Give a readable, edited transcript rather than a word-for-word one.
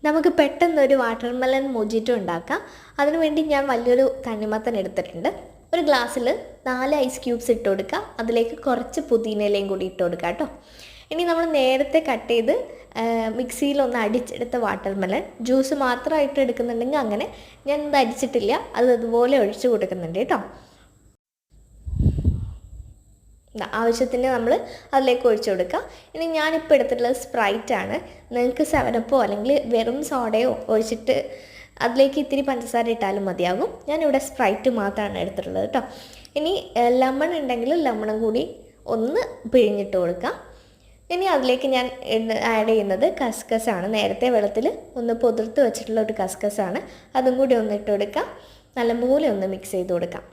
നമുക്ക് പെട്ടെന്നൊരു watermelon mojito ഉണ്ടാക്കാം. അതിനുവേണ്ടി ഞാൻ വലിയൊരു തണ്ണിമത്തൻ എടുത്തിട്ടുണ്ട്. ഒരു ഗ്ലാസ്സിൽ 4 ഐസ് ക്യൂബ്സ് ഇട്ട് കൊടുക്കുക. അതിലേക്ക് കുറച്ച് പുതിനയിലയും കൂടി ഇട്ട് കൊടുക്കുക കേട്ടോ. ഇനി നമ്മൾ നേരത്തെ കട്ട് ചെയ്ത് മിക്സിയിലൊന്ന് അടിച്ചെടുത്ത വാട്ടർമെലൺ ജ്യൂസ് മാത്രമായിട്ട് എടുക്കുന്നുണ്ടെങ്കിൽ അങ്ങനെ, ഞാൻ ഇത് അടിച്ചിട്ടില്ല, അത് അതുപോലെ ഒഴിച്ച് കൊടുക്കുന്നുണ്ട് കേട്ടോ. ആവശ്യത്തിന് നമ്മൾ അതിലേക്ക് ഒഴിച്ചു കൊടുക്കുക. ഇനി ഞാനിപ്പോൾ എടുത്തിട്ടുള്ളത് സ്പ്രൈറ്റാണ്. നിങ്ങൾക്ക് 7-അപ്പോ അല്ലെങ്കിൽ വെറും സോഡയോ ഒഴിച്ചിട്ട് അതിലേക്ക് ഇത്തിരി പഞ്ചസാര ഇട്ടാലും മതിയാകും. ഞാനിവിടെ സ്പ്രൈറ്റ് മാത്രമാണ് എടുത്തിട്ടുള്ളത് കേട്ടോ. ഇനി ലെമൺ ഉണ്ടെങ്കിൽ ലെമണും കൂടി ഒന്ന് പിഴിഞ്ഞിട്ട് കൊടുക്കാം. ഇനി അതിലേക്ക് ഞാൻ ആഡ് ചെയ്യുന്നത് കസ്കസാണ്. നേരത്തെ വെള്ളത്തിൽ ഒന്ന് പൊതിർത്ത് വെച്ചിട്ടുള്ള ഒരു കസ്കസാണ്. അതും കൂടി ഒന്ന് ഇട്ട് കൊടുക്കാം. നല്ലപോലെ ഒന്ന് മിക്സ് ചെയ്ത് കൊടുക്കാം.